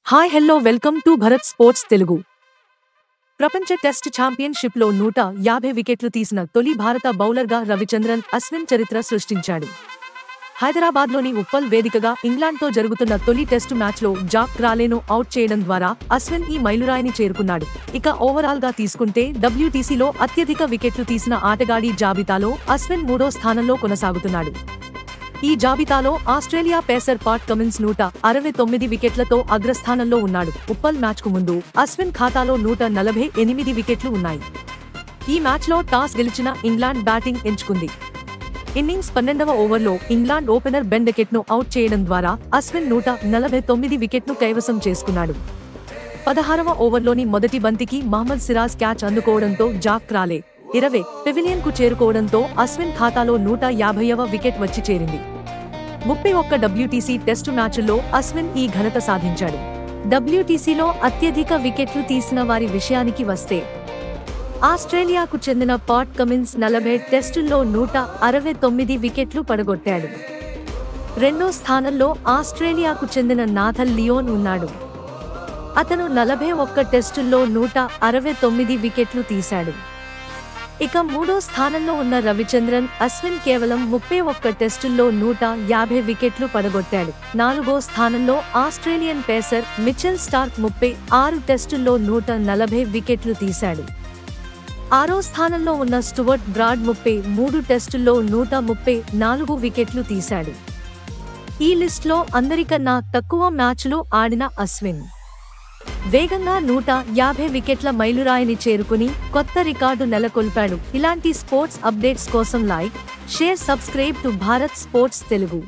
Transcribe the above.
Hi hello welcome to Bharat sports Telugu. ప్రపంచ test ఛాంపియన్షిప్లో 150 వికెట్లు తీసిన తొలి భారత బౌలర్గా రవిచంద్రన్ అశ్విన్ చరిత్ర సృష్టించాడు. హైదరాబాద్లోని ఉప్పల్ వేదికగా ఇంగ్లాండ్తో జరుగుతున్న తొలి టెస్టు మ్యాచ్లో జాక్ క్రాలేను అవుట్ చేయడం ద్వారా అశ్విన్ ఈ మైలురాయిని చేరుకున్నాడు. ఇక ఓవరాల్గా తీసుకుంటే WTCలో అత్యధిక వికెట్లు తీసిన ఆటగాడి జాబితాలో అశ్విన్ 3వ స్థానంలో కొనసాగుతున్నాడు. ఈ జాబితాలో ఆస్ట్రేలియా పేసర్ పాట్ కమిన్స్ 169 వికెట్లతో అగ్రస్థానంలో ఉన్నాడు. ఉప్పల్ మ్యాచ్కు ముందు అశ్విన్ ఖాతాలో 148 వికెట్లు ఉన్నాయి. ఈ మ్యాచ్లో టాస్ గెలిచిన ఇంగ్లాండ్ బ్యాటింగ్ ఎంచుకుంది. ఇన్నింగ్స్ 12వ ఓవర్లో ఇంగ్లాండ్ ఓపెనర్ బెన్ డెకెట్ను అవుట్ చేయడం ద్వారా అశ్విన్ 149 వికెట్ను కైవసం చేసుకున్నాడు. 16వ ఓవర్లోని మొదటి బంతికి మహ్మద్ సిరాజ్ క్యాచ్ అందుకోవడంతో జాక్ క్రాలే 20 పెవిలియన్కు చేరుకోవడంతో అశ్విన్ ఖాతాలో 150వ వికెట్ వచ్చి చేరింది. 31 WTC టెస్టు మ్యాచ్ల్లో అశ్విన్ ఈ ఘనత సాధించాడు. WTCలో అత్యధిక వికెట్లు తీసిన వారి విషయానికి వస్తే ఆస్ట్రేలియాకు చెందిన పాట్ కమిన్స్ 40 టెస్టుల్లో 169 వికెట్లు పడగొట్టాడు. రెండో స్థానంలో ఆస్ట్రేలియాకు చెందిన నాథన్ లియోన్ ఉన్నాడు. అతను 41 టెస్టుల్లో 169 వికెట్లు తీశాడు. ఇక మూడో స్థానంలో ఉన్న రవిచంద్రన్ అశ్విన్ కేవలం 31 టెస్టుల్లో 150 వికెట్లు పడగొట్టాడు. నాలుగో స్థానంలో ఆస్ట్రేలియన్ పేసర్ మిచెల్ స్టార్క్ 36 టెస్టుల్లో 140 వికెట్లు తీశాడు. ఆరో స్థానంలో ఉన్న స్టువర్ట్ బ్రాడ్ 33 టెస్టుల్లో 134 వికెట్లు తీశాడు. ఈ లిస్టులో అందరికన్నా తక్కువ మ్యాచ్లు ఆడిన అశ్విన్ వేగంగా 150 వికెట్ల మైలురాయిని చేరుకుని కొత్త రికార్డు నెలకొల్పాడు. ఇలాంటి స్పోర్ట్స్ అప్డేట్స్ కోసం like, share, subscribe to Bharat sports Telugu.